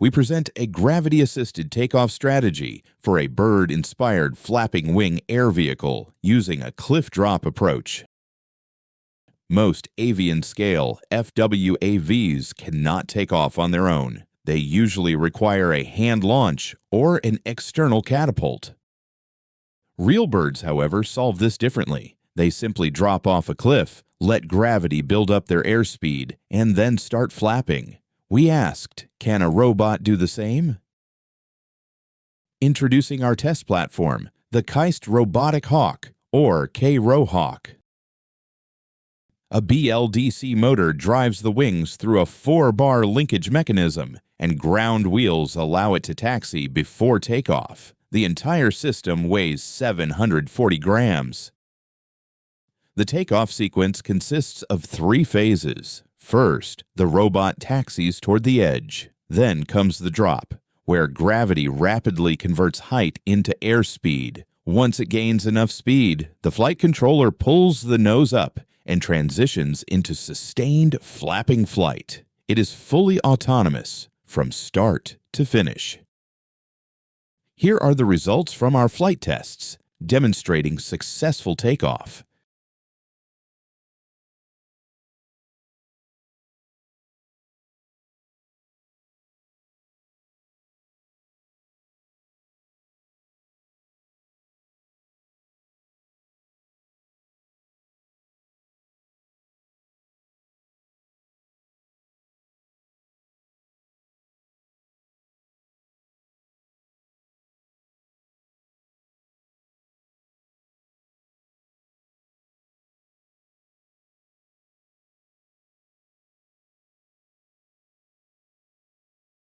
we present a gravity-assisted takeoff strategy for a bird-inspired flapping wing air vehicle using a cliff drop approach. Most avian-scale FWAVs cannot take off on their own. They usually require a hand launch or an external catapult. Real birds, however, solve this differently. They simply drop off a cliff, let gravity build up their airspeed, and then start flapping. We asked, can a robot do the same? Introducing our test platform, the KRoHawk Robotic Hawk, or KRoHawk. A BLDC motor drives the wings through a 4-bar linkage mechanism, and ground wheels allow it to taxi before takeoff. The entire system weighs 740 grams. The takeoff sequence consists of 3 phases. First, the robot taxis toward the edge. Then comes the drop, where gravity rapidly converts height into airspeed. Once it gains enough speed, the flight controller pulls the nose up and transitions into sustained flapping flight. It is fully autonomous from start to finish. Here are the results from our flight tests, demonstrating successful takeoff.